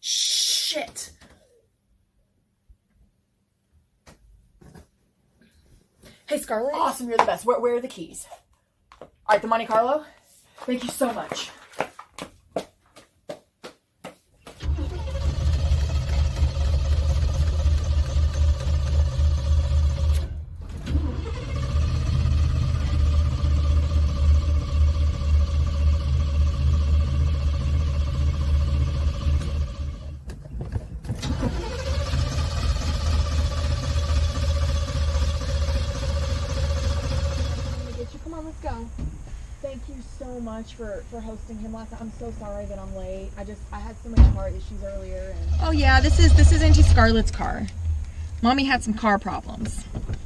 Shit. Hey, Scarlett. Awesome, you're the best. Where are the keys? All right, the Monte Carlo. Thank you so much. Come on, let's go. Thank you so much for hosting him last night. I'm so sorry that I'm late. I had so many car issues earlier. And... Oh yeah, this is Auntie Scarlett's car. Mommy had some car problems.